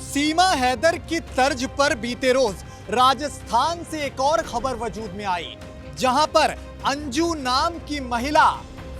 सीमा हैदर की तर्ज पर बीते रोज राजस्थान से एक और खबर वजूद में आई, जहां पर अंजू नाम की महिला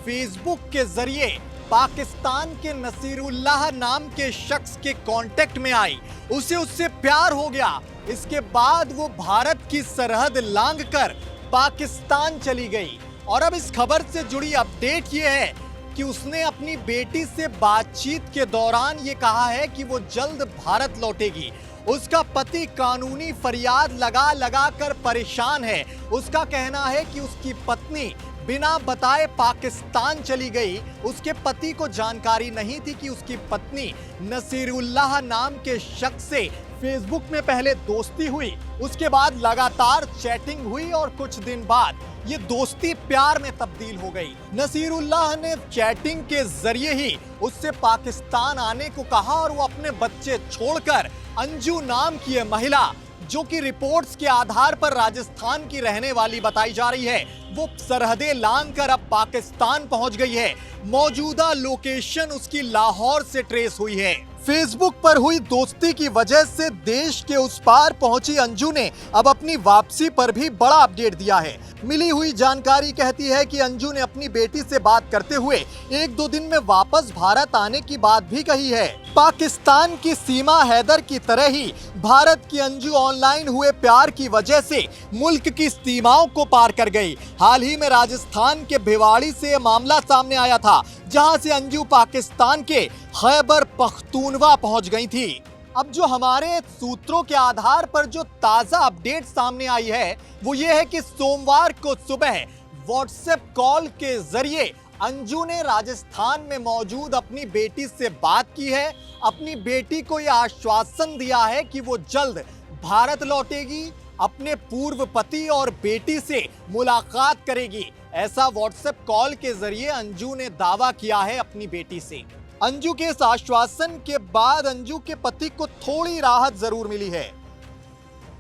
फेसबुक के जरिए पाकिस्तान के नसीरुल्लाह नाम के शख्स के कांटेक्ट में आई। उसे उससे प्यार हो गया। इसके बाद वो भारत की सरहद लांघकर पाकिस्तान चली गई। और अब इस खबर से जुड़ी अपडेट ये है कि उसने अपनी बेटी से बातचीत के दौरान ये कहा है कि वो जल्द भारत लौटेगी। उसका पति कानूनी फरियाद लगा लगा कर परेशान है। उसका कहना है कि उसकी पत्नी बिना बताए पाकिस्तान चली गई। उसके पति को जानकारी नहीं थी कि उसकी पत्नी नसीरुल्लाह नाम के शख्स से फेसबुक में पहले दोस्ती हुई, उसके बाद लगातार चैटिंग हुई और कुछ दिन बाद ये दोस्ती प्यार में तब्दील हो गई। नसीरुल्लाह ने चैटिंग के जरिए ही उससे पाकिस्तान आने को कहा और वो अपने बच्चे छोड़कर अंजू नाम की महिला, जो कि रिपोर्ट्स के आधार पर राजस्थान की रहने वाली बताई जा रही है, वो सरहदें लांघकर अब पाकिस्तान पहुंच गई है। मौजूदा लोकेशन उसकी लाहौर से ट्रेस हुई है। फेसबुक पर हुई दोस्ती की वजह से देश के उस पार पहुंची अंजू ने अब अपनी वापसी पर भी बड़ा अपडेट दिया है। मिली हुई जानकारी कहती है कि अंजू ने अपनी बेटी से बात करते हुए 1-2 दिन में वापस भारत आने की बात भी कही है। पाकिस्तान की सीमा हैदर की तरह ही भारत की अंजू ऑनलाइन हुए प्यार की वजह से मुल्क की सीमाओं को पार कर गई। हाल ही में राजस्थान के भिवाड़ी से यह मामला सामने आया था, जहां से अंजू पाकिस्तान के खैबर पख्तूनवा पहुंच गई थी। अब जो हमारे सूत्रों के आधार पर जो ताजा अपडेट सामने आई है वो ये है कि सोमवार को सुबह व्हाट्सएप कॉल के जरिए अंजू ने राजस्थान में मौजूद अपनी बेटी से बात की है। अपनी बेटी को यह आश्वासन दिया है कि वो जल्द भारत लौटेगी, अपने पूर्व पति और बेटी से मुलाकात करेगी। ऐसा व्हाट्सएप कॉल के जरिए अंजू ने दावा किया है अपनी बेटी से। अंजू के इस आश्वासन के बाद अंजू के पति को थोड़ी राहत जरूर मिली है।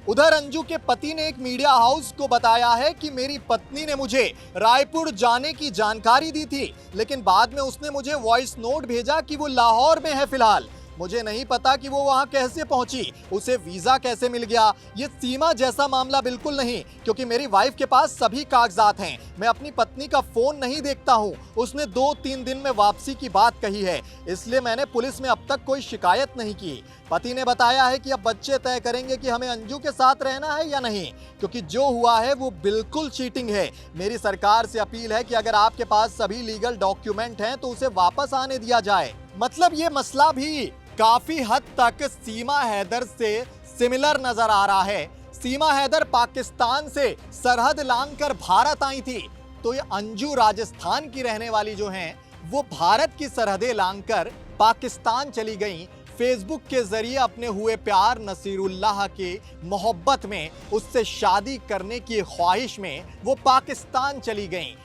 उधर अंजू के पति ने एक मीडिया हाउस को बताया है कि मेरी पत्नी ने मुझे रायपुर जाने की जानकारी दी थी, लेकिन बाद में उसने मुझे वॉइस नोट भेजा कि वो लाहौर में है फिलहाल। मुझे नहीं पता कि वो वहां कैसे पहुंची, उसे वीजा कैसे मिल गया। ये सीमा जैसा मामला बिल्कुल नहीं, क्योंकि मेरी वाइफ के पास सभी कागजात हैं। मैं अपनी पत्नी का फोन नहीं देखता हूं। उसने 2-3 दिन में वापसी की बात कही है, इसलिए मैंने पुलिस में अब तक कोई शिकायत नहीं की। पति ने बताया है कि अब बच्चे तय करेंगे कि हमें अंजू के साथ रहना है या नहीं, क्योंकि जो हुआ है वो बिल्कुल चीटिंग है। मेरी सरकार से अपील है कि अगर आपके पास सभी लीगल डॉक्यूमेंट हैं तो उसे वापस आने दिया जाए। मतलब ये मसला भी काफी हद तक सीमा हैदर से सिमिलर नजर आ रहा है। सीमा हैदर पाकिस्तान से सरहद लांघकर भारत आई थी, तो ये अंजू राजस्थान की रहने वाली जो हैं, वो भारत की सरहदें लांघकर पाकिस्तान चली गईं। फेसबुक के जरिए अपने हुए प्यार नसीरुल्लाह की मोहब्बत में, उससे शादी करने की ख्वाहिश में वो पाकिस्तान चली गईं।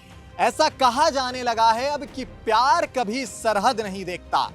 ऐसा कहा जाने लगा है अब कि प्यार कभी सरहद नहीं देखता।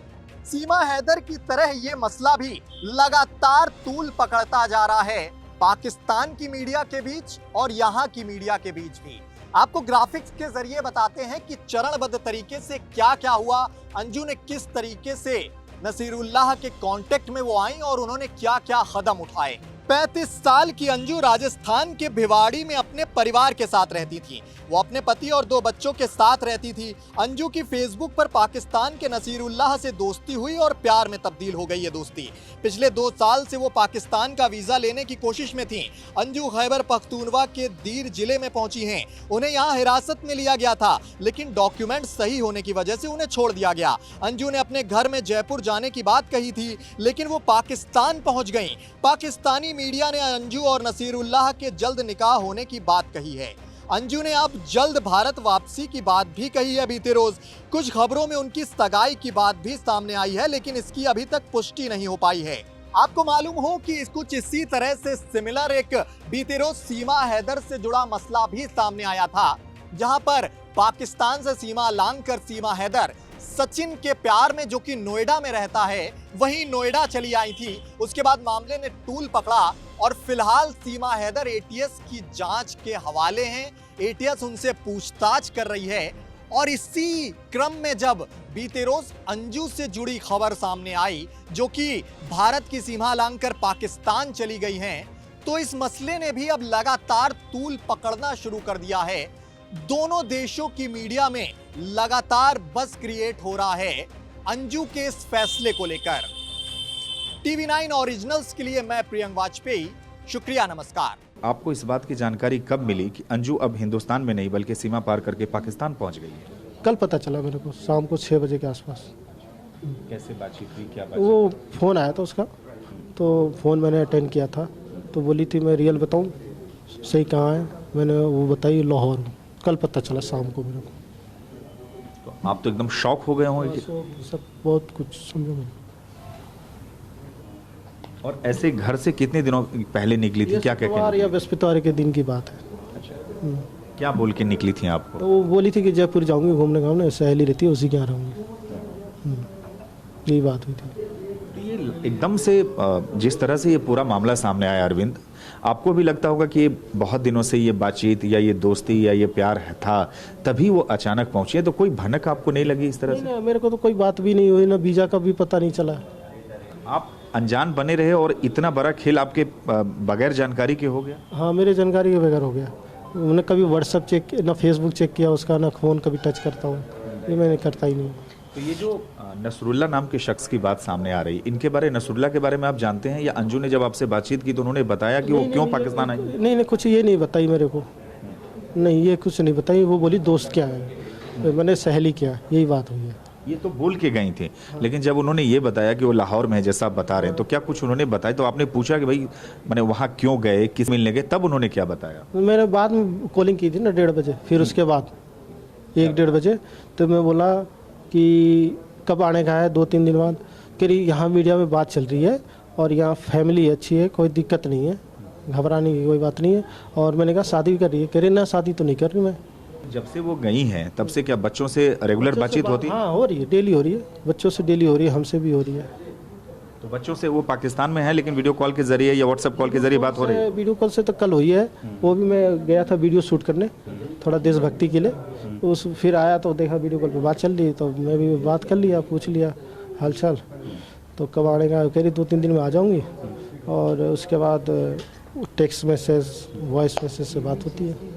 सीमा हैदर की तरह ये मसला भी लगातार तूल पकड़ता जा रहा है पाकिस्तान की मीडिया के बीच और यहाँ की मीडिया के बीच भी। आपको ग्राफिक्स के जरिए बताते हैं कि चरणबद्ध तरीके से क्या क्या हुआ, अंजू ने किस तरीके से नसीरुल्लाह के कांटेक्ट में वो आई और उन्होंने क्या क्या कदम उठाए। 35 साल की अंजू राजस्थान के भिवाड़ी में अपने परिवार के साथ रहती थी। वो अपने पति और 2 बच्चों के साथ रहती थी। अंजू की फेसबुक पर पाकिस्तान के नसीरुल्लाह से दोस्ती हुई और प्यार में तब्दील हो गई ये दोस्ती। पिछले 2 साल से वो पाकिस्तान का वीजा लेने की कोशिश में थी। अंजू खैबर पख्तूनवा के दीर जिले में पहुंची हैं। उन्हें यहाँ हिरासत में लिया गया था, लेकिन डॉक्यूमेंट सही होने की वजह से उन्हें छोड़ दिया गया। अंजू ने अपने घर में जयपुर जाने की बात कही थी, लेकिन वो पाकिस्तान पहुंच गई। पाकिस्तानी मीडिया ने अंजू और नसीरुल्लाह के जल्द निकाह होने की बात कही है। अंजू ने अब जल्द भारत वापसी की बात भी कही है बीते रोज। कुछ खबरों में उनकी सगाई की बात भी सामने आई है, लेकिन इसकी अभी तक पुष्टि नहीं हो पाई है। आपको मालूम हो कि कुछ इसी तरह से सिमिलर एक बीते रोज सीमा हैदर से जुड़ा मसला भी सामने आया था, जहां पर पाकिस्तान से सीमा लांघकर सीमा हैदर सचिन के प्यार में, जो कि नोएडा में रहता है, वहीं नोएडा चली आई थी। उसके बाद मामले ने तूल पकड़ा और फिलहाल सीमा हैदर एटीएस की जांच के हवाले हैं। एटीएस उनसे पूछताछ कर रही है और इसी क्रम में जब बीते रोज अंजू से जुड़ी खबर सामने आई, जो कि भारत की सीमा लांघकर पाकिस्तान चली गई हैं, तो इस मसले ने भी अब लगातार तूल पकड़ना शुरू कर दिया है। दोनों देशों की मीडिया में लगातार बज़ क्रिएट हो रहा है अंजू के इस फैसले को लेकर। TV9 ओरिजिनल्स के लिए मैं प्रियंक वाजपेयी, शुक्रिया, नमस्कार। आपको इस बात की जानकारी कब मिली कि अंजू अब हिंदुस्तान में नहीं बल्कि सीमा पार करके पाकिस्तान पहुंच गई है? कल पता चला मेरे को, शाम को 6 बजे के आसपास। कैसे बातचीत हुई, क्या बातचीत? वो फ़ोन आया था उसका, तो फ़ोन मैंने अटेंड किया था, तो बोली थी मैं रियल बताऊं सही कहाँ है, मैंने वो बताई लाहौर हूँ। कल पता चला शाम को मेरे को। तो आप तो एकदम शॉक हो गए होंगे। सब बहुत कुछ समझो मैंने। और ऐसे घर से कितने दिनों पहले निकली थी, क्या कह के? या बृहस्पतिवार के दिन की बात है। अच्छा, क्या बोल के निकली थी आपको? तो वो बोली थी कि जयपुर जाऊंगी घूमने घामने, सहेली रहती है उसी के यहाँ रहूँगी, यही बात हुई थी। ये एकदम से जिस तरह से ये पूरा मामला सामने आया अरविंद, आपको भी लगता होगा कि ये बहुत दिनों से ये बातचीत या ये दोस्ती या ये प्यार था, तभी वो अचानक पहुंची है, तो कोई भनक आपको नहीं लगी इस तरह से? नहीं, मेरे को तो कोई बात भी नहीं हुई, ना वीज़ा का भी पता नहीं चला। आप अनजान बने रहे और इतना बड़ा खेल आपके बगैर जानकारी के हो गया? हाँ, मेरे जानकारी के बगैर हो गया। मैंने कभी व्हाट्सअप चेक, ना फेसबुक चेक किया उसका, ना फ़ोन कभी टच करता हूँ, ये मैंने करता ही नहीं। तो ये जो नसरुल्ला नाम के शख्स की बात सामने आ रही, इनके बारे नसरुल्ला के बारे में आप जानते हैं, या अंजू ने जब आपसे बातचीत की तो उन्होंने बताया कि वो क्यों पाकिस्तान आई? नहीं, कुछ ये नहीं बताई मेरे को, नहीं ये कुछ नहीं बताई। वो बोली दोस्त क्या है, मैंने सहेली क्या, यही बात हुई है। ये तो बोल के गई थी, लेकिन जब उन्होंने ये बताया कि वो लाहौर में है जैसा आप बता रहे हैं, तो क्या कुछ उन्होंने बताया? तो आपने पूछा कि भाई मैंने वहाँ क्यों गए, किस मिलने गए, तब उन्होंने क्या बताया? मैंने बाद में कॉलिंग की थी ना 1:30 बजे, फिर उसके बाद 1-1:30 बजे, तो मैं बोला कि कब आने का है, 2-3 दिन बाद। कह रही यहाँ मीडिया में बात चल रही है और यहाँ फैमिली अच्छी है, कोई दिक्कत नहीं है, घबराने की कोई बात नहीं है। और मैंने कहा शादी भी कर रही है? कह रही ना शादी तो नहीं कर रही मैं। जब से वो गई हैं तब से क्या बच्चों से रेगुलर बातचीत होती है? हाँ, हो रही है, डेली हो रही है, बच्चों से डेली हो रही है, हमसे भी हो रही है। तो बच्चों से वो पाकिस्तान में है लेकिन वीडियो कॉल के जरिए या व्हाट्सएप कॉल के जरिए बात हो रही है? वीडियो कॉल से तो कल हुई है, वो भी मैं गया था वीडियो शूट करने थोड़ा देशभक्ति के लिए, उस फिर आया तो देखा वीडियो कॉल पे बात चल रही, तो मैं भी बात कर लिया, पूछ लिया हालचाल। तो कब आने का, कह रही 2-3 दिन में आ जाऊँगी। और उसके बाद टेक्स्ट मैसेज, वॉइस मैसेज से बात होती है।